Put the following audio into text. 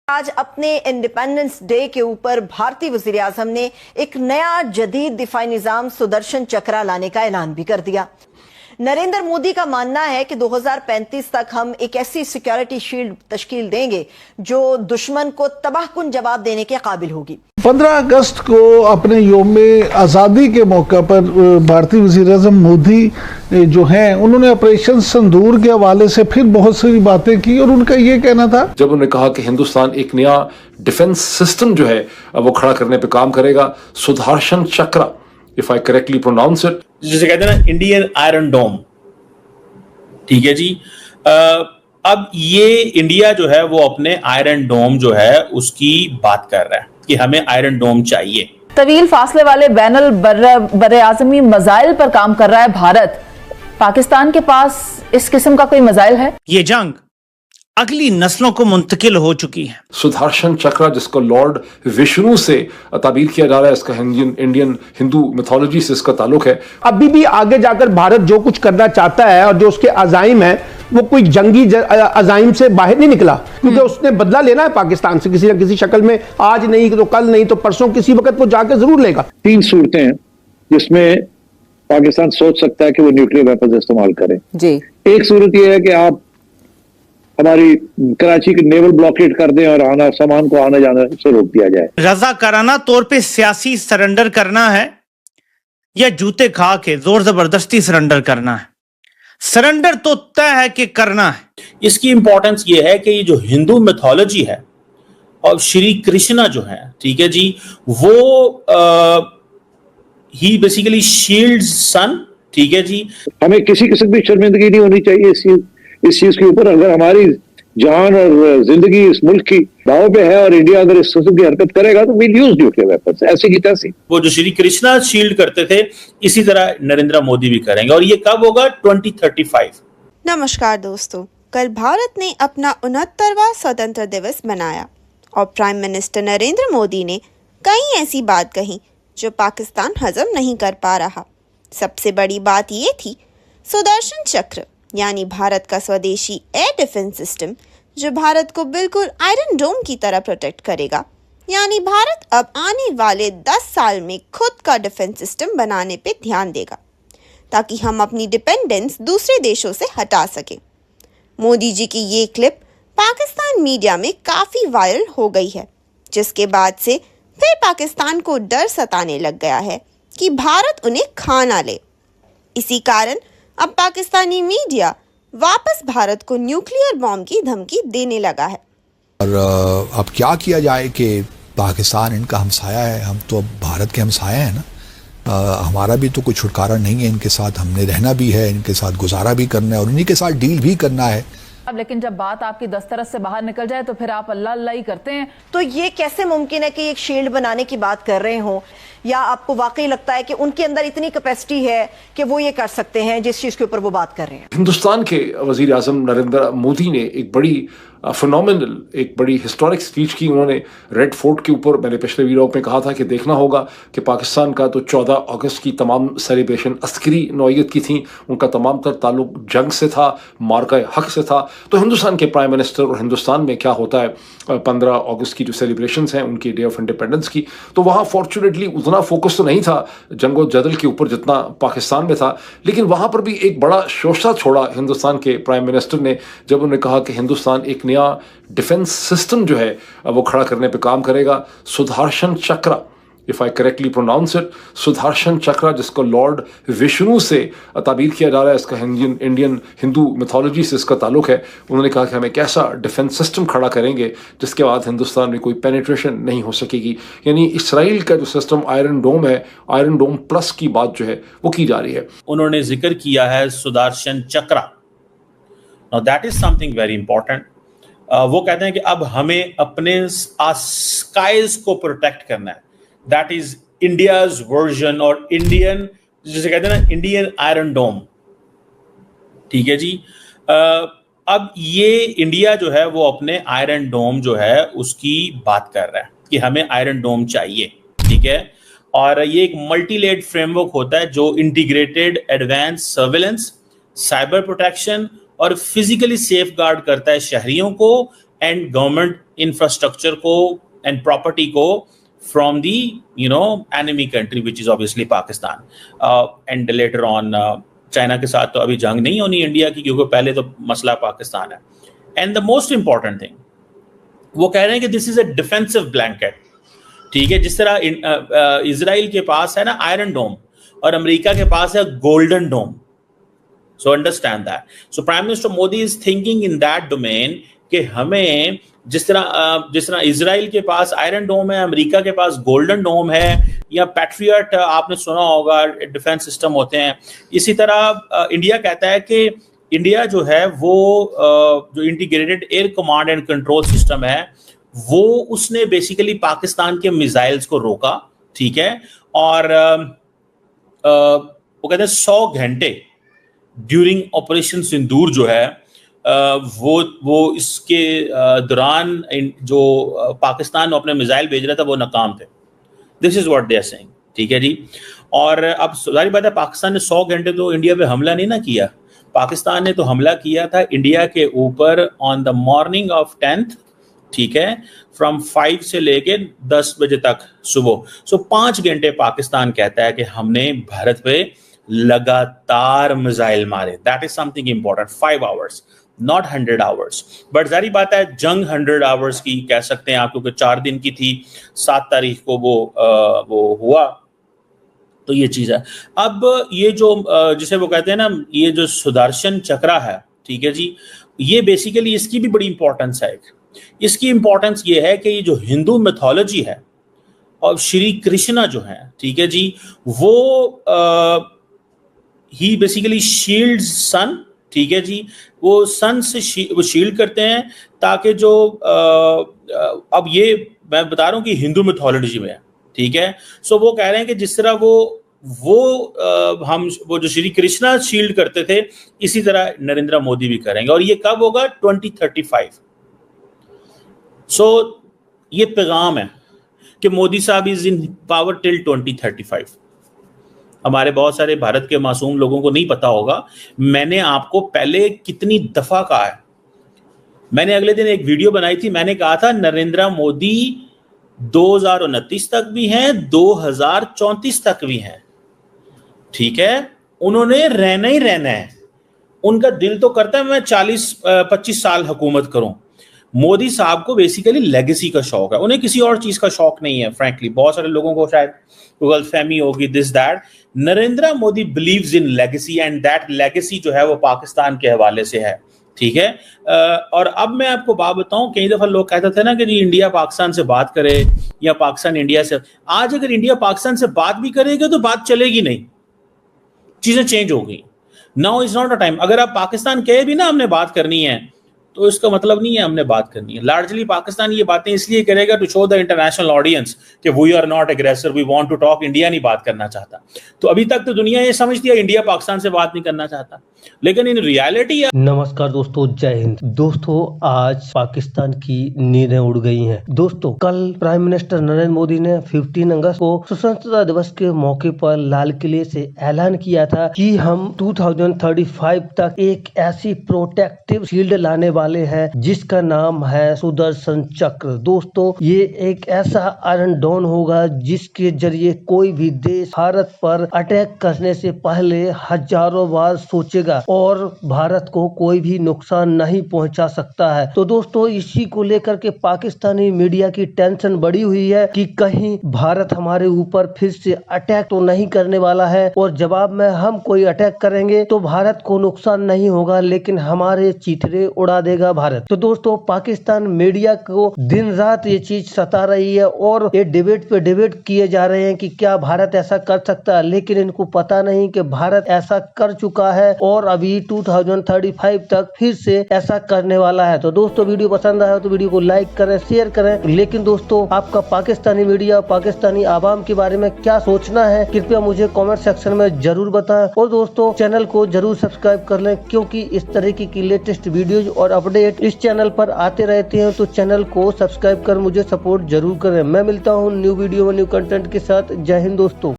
आज अपने independence day के ऊपर भारतीय वजीर आजम ने एक नया जदीद दिफाई निजाम सुदर्शन चक्रा लाने का ऐलान भी कर दिया। नरेंद्र मोदी का मानना है कि 2035 तक हम एक ऐसी सिक्योरिटी शील्ड तश्कील देंगे जो दुश्मन को तबाहकुन जवाब देने के काबिल होगी। 15 अगस्त को अपने योम आज़ादी के मौका पर भारतीय वज़ीर आज़म मोदी जो हैं उन्होंने ऑपरेशन सिंदूर के हवाले से फिर बहुत सारी बातें की और उनका ये कहना था, जब उन्होंने कहा कि हिंदुस्तान एक नया डिफेंस सिस्टम जो है वो खड़ा करने पे काम करेगा, Sudarshan chakra, if I correctly pronounce it, जिसे कहते हैं ना इंडियन आयरन डोम। ठीक है जी। अब ये इंडिया जो है वो अपने आयरन डोम जो है उसकी बात कर रहा है कि हमें आयरन डोम चाहिए। तवील फासले वाले बैनुल बर्रे आज़मी मजाइल पर काम कर रहा है भारत। पाकिस्तान के पास इस किस्म का कोई मजाइल है? ये जंग अगली नस्लों को मुंतकिल हो चुकी है। सुदर्शन चक्रा जिसको लॉर्ड विष्णु से ताबीर किया जा रहा है, इसका इंडियन हिंदू मिथोलॉजी से इसका ताल्लुक है। अभी भी आगे जाकर भारत जो कुछ करना चाहता है और जो उसके अजाइम है वो कोई जंगी अजाइम से बाहर नहीं निकला, क्योंकि उसने बदला लेना है पाकिस्तान से किसी न किसी शक्ल में। आज नहीं तो कल, नहीं तो परसों, किसी वक्त वो जाकर जरूर लेगा। 3 सूरतें हैं जिसमें पाकिस्तान सोच सकता है कि वो न्यूक्लियर वेपन इस्तेमाल करे जी। एक सूरत यह है कि आप हमारी कराची की नेवल ब्लॉकेट कर दें और सामान को आना जाना से रोक दिया जाए। रजाकाराना तौर पे सियासी सरेंडर करना है या जूते खा के जोर जबरदस्ती सरेंडर करना है? सरेंडर तो तय है कि करना है। इसकी इंपॉर्टेंस ये है कि ये जो हिंदू मिथोलॉजी है और श्री कृष्णा जो है, ठीक है जी, वो ही बेसिकली शील्ड्स सन। ठीक है जी। हमें किसी किस्म की शर्मिंदगी नहीं होनी चाहिए इस चीज के ऊपर। अगर हमारी जान और जिंदगी इस मुल्क की दाव पे है और इंडिया अगर इस किस्म की हरकत करेगा तो विल यूज न्यूक्लियर वेपन्स, ऐसी की तैसी। वो जो श्री कृष्णा शील्ड करते थे, इसी तरह नरेंद्र मोदी भी करेंगे। और ये कब होगा? 2035। नमस्कार दोस्तों, कल भारत ने अपना 69वां स्वतंत्र दिवस मनाया और प्राइम मिनिस्टर नरेंद्र मोदी ने कई ऐसी बात कही जो पाकिस्तान हजम नहीं कर पा रहा। सबसे बड़ी बात ये थी सुदर्शन चक्र, यानी भारत का स्वदेशी एयर डिफेंस सिस्टम जो भारत को बिल्कुल आयरन डोम की तरह प्रोटेक्ट करेगा। यानी भारत अब आने वाले 10 साल में खुद का डिफेंस सिस्टम बनाने पे ध्यान देगा ताकि हम अपनी डिपेंडेंस दूसरे देशों से हटा सकें। मोदी जी की ये क्लिप पाकिस्तान मीडिया में काफ़ी वायरल हो गई है, जिसके बाद से फिर पाकिस्तान को डर सताने लग गया है कि भारत उन्हें खा ना ले। इसी कारण अब पाकिस्तानी मीडिया वापस भारत को न्यूक्लियर बॉम्ब की धमकी देने लगा है। और अब क्या किया जाए कि पाकिस्तान इनका हमसाया है, हम तो अब भारत के हमसाया हैं ना। हमारा भी तो कोई छुटकारा नहीं है इनके साथ, हमने रहना भी है, इनके साथ गुजारा भी करना है और इन्हीं के साथ डील भी करना है। अब लेकिन जब बात आपकी दस्तरस से बाहर निकल जाए तो फिर आप अल्लाह अल्लाह ही करते हैं। तो ये कैसे मुमकिन है कि एक शील्ड बनाने की बात कर रहे हो, या आपको वाकई लगता है कि उनके अंदर इतनी कैपेसिटी है कि वो ये कर सकते हैं जिस चीज के ऊपर वो बात कर रहे हैं? हिंदुस्तान के वजीर आजम नरेंद्र मोदी ने एक बड़ी फिनोमिनल, एक बड़ी हिस्टोरिक स्पीच की। उन्होंने रेड फोर्ट के ऊपर, मैंने पिछले वीडियो में कहा था कि देखना होगा कि पाकिस्तान का तो 14 अगस्त की तमाम सेलिब्रेशन अस्करी नौयत की थी, उनका तमाम तर ताल्लुक जंग से था, मार्का हक से था। तो हिंदुस्तान के प्राइम मिनिस्टर और हिंदुस्तान में क्या होता है 15 अगस्त की जो सेलिब्रेशंस हैं उनकी डे ऑफ इंडिपेंडेंस की, तो वहाँ फॉर्चुनेटली उतना फोकस तो नहीं था जंगो जदल के ऊपर जितना पाकिस्तान में था। लेकिन वहाँ पर भी एक बड़ा शोशा छोड़ा हिंदुस्तान के प्राइम मिनिस्टर ने जब उन्होंने कहा कि हिंदुस्तान एक नया डिफेंस सिस्टम जो है वो खड़ा करने पे काम करेगा, Sudarshan chakra, if I correctly pronounce it, Sudarshan chakra जिसको लॉर्ड विष्णु से ताबीर किया जा रहा है, इसका इंडियन हिंदू मिथोलॉजी से इसका ताल्लुक है। उन्होंने कहा कि हम एक ऐसा डिफेंस सिस्टम खड़ा करेंगे जिसके बाद हिंदुस्तान में कोई पेनिट्रेशन नहीं हो सकेगी। यानी इसराइल का जो सिस्टम आयरन डोम है, आयरन डोम प्लस की बात जो है वो की जा रही है। उन्होंने जिक्र किया है Sudarshan chakra. Now that is something very important. वो कहते हैं कि अब हमें अपने स्काइज को प्रोटेक्ट करना है। दैट इज इंडियाज वर्जन और इंडियन, जिसे कहते हैं ना इंडियन आयरन डोम। ठीक है जी। अब ये इंडिया जो है वो अपने आयरन डोम जो है उसकी बात कर रहा है कि हमें आयरन डोम चाहिए। ठीक है। और ये एक मल्टीलेड फ्रेमवर्क होता है जो integrated advance surveillance, cyber protection और फिजिकली सेफ गार्ड करता है शहरियों को एंड गवर्नमेंट इंफ्रास्ट्रक्चर को एंड प्रॉपर्टी को from the enemy country which is obviously Pakistan and later on China के साथ तो अभी जंग नहीं होनी इंडिया की, क्योंकि पहले तो मसला पाकिस्तान है। And the most important thing, वो कह रहे हैं कि this is a defensive blanket, ठीक है। जिस तरह इजराइल के पास है ना आयरन डोम और अमेरिका के पास है golden dome, so understand that. So prime minister Modi is thinking in that domain कि हमें जिस तरह इजराइल के पास आयरन डोम है, अमेरिका के पास गोल्डन डोम है, या पैट्रियट आपने सुना होगा डिफेंस सिस्टम होते हैं, इसी तरह इंडिया कहता है कि इंडिया जो है वो जो integrated air command and control system है वो उसने बेसिकली पाकिस्तान के मिसाइल्स को रोका, ठीक है। और वो कहते हैं 100 घंटे ड्यूरिंग ऑपरेशन सिंदूर जो है वो इसके दौरान जो पाकिस्तान अपने मिसाइल भेज रहा था वो नाकाम थे। This is what they are saying, ठीक है जी। और अब सारी बात है, पाकिस्तान ने 100 घंटे तो इंडिया पे हमला नहीं ना किया, पाकिस्तान ने तो हमला किया था इंडिया के ऊपर on the morning of 10th, ठीक है, फ्रॉम 5 से लेके 10 बजे तक सुबह। सो 5 घंटे पाकिस्तान कहता है कि हमने भारत पे लगातार मिसाइल मारे। That is something important. 5 hours, not 100 hours. But जारी बात है जंग 100 आवर्स की कह सकते हैं आप, क्योंकि 4 दिन की थी, 7 तारीख को वो हुआ, तो ये चीज है। अब ये जो जिसे वो कहते हैं ना, ये जो सुदर्शन चक्रा है, ठीक है जी, ये बेसिकली इसकी भी बड़ी इंपॉर्टेंस है। इसकी इंपॉर्टेंस ये है कि ये जो हिंदू मिथोलॉजी है और श्री कृष्णा जो है, ठीक है जी, वो ही बेसिकली शील्ड्स सन, ठीक है जी, वो सन से वो शील्ड करते हैं ताकि जो अब ये मैं बता रहा हूँ कि हिंदू मिथोलॉजी में है, ठीक है। सो वो कह रहे हैं कि जिस तरह हम वो जो श्री कृष्णा शील्ड करते थे, इसी तरह नरेंद्र मोदी भी करेंगे। और ये कब होगा? 2035। सो ये पैगाम है कि मोदी साहब इज इन पावर टिल 2035। हमारे बहुत सारे भारत के मासूम लोगों को नहीं पता होगा, मैंने आपको पहले कितनी दफा कहा है। मैंने अगले दिन एक वीडियो बनाई थी, मैंने कहा था नरेंद्र मोदी 2029 तक भी हैं, 2034 तक भी हैं, ठीक है। उन्होंने रहना ही रहना है। उनका दिल तो करता है मैं 40-25 साल हुकूमत करूं। मोदी साहब को बेसिकली लेगेसी का शौक है, उन्हें किसी और चीज का शौक नहीं है। फ्रैंकली बहुत सारे लोगों को शायद गलतफहमी होगी, this that. Narendra Modi believes in legacy and that legacy जो है वो पाकिस्तान के हवाले से है, ठीक है। और अब मैं आपको बात बताऊं, कई दफा लोग कहते थे ना कि जी इंडिया पाकिस्तान से बात करे या पाकिस्तान इंडिया से। आज अगर इंडिया पाकिस्तान से बात भी करेगा तो बात चलेगी नहीं, चीजें चेंज हो गई। Now is not a time. अगर आप पाकिस्तान कहे भी ना हमने बात करनी है, तो इसका मतलब नहीं है हमने बात करनी है। लार्जली पाकिस्तान ये बातें इसलिए करेगा to show the international audience कि we are not aggressor, we want to talk. India नहीं बात करना चाहता। तो अभी तक तो दुनिया ये समझती है इंडिया पाकिस्तान से बात नहीं करना चाहता, लेकिन इन रियलिटी। नमस्कार दोस्तों, जय हिंद। दोस्तों आज पाकिस्तान की नींदें उड़ गई हैं। दोस्तों कल प्राइम मिनिस्टर नरेंद्र मोदी ने 15 अगस्त को स्वतंत्रता दिवस के मौके पर लाल किले से ऐलान किया था कि हम 2035 तक एक ऐसी प्रोटेक्टिव शील्ड लाने वाले हैं जिसका नाम है सुदर्शन चक्र। दोस्तों ये एक ऐसा आयरन डोम होगा जिसके जरिए कोई भी देश भारत पर अटैक करने से पहले हजारों बार सोचेगा और भारत को कोई भी नुकसान नहीं पहुंचा सकता है। तो दोस्तों इसी को लेकर के पाकिस्तानी मीडिया की टेंशन बढ़ी हुई है कि कहीं भारत हमारे ऊपर फिर से अटैक तो नहीं करने वाला है और जवाब में हम कोई अटैक करेंगे तो भारत को नुकसान नहीं होगा लेकिन हमारे चीथड़े उड़ा देगा भारत। तो दोस्तों पाकिस्तान मीडिया को दिन रात ये चीज सता रही है और ये डिबेट पे डिबेट किए जा रहे हैं कि क्या भारत ऐसा कर सकता है, लेकिन इनको पता नहीं कि भारत ऐसा कर चुका है और अभी 2035 तक फिर से ऐसा करने वाला है। तो दोस्तों वीडियो पसंद आया तो वीडियो को लाइक करें, शेयर करें। लेकिन दोस्तों आपका पाकिस्तानी मीडिया, पाकिस्तानी आवाम के बारे में क्या सोचना है कृपया मुझे कमेंट सेक्शन में जरूर बताएं। और दोस्तों चैनल को जरूर सब्सक्राइब कर लें क्योंकि इस तरीके की लेटेस्ट वीडियोज और अपडेट इस चैनल पर आते रहते हैं। तो चैनल को सब्सक्राइब कर मुझे सपोर्ट जरूर करें। मैं मिलता हूँ न्यू वीडियो व न्यू कंटेंट के साथ। जय हिंद दोस्तों।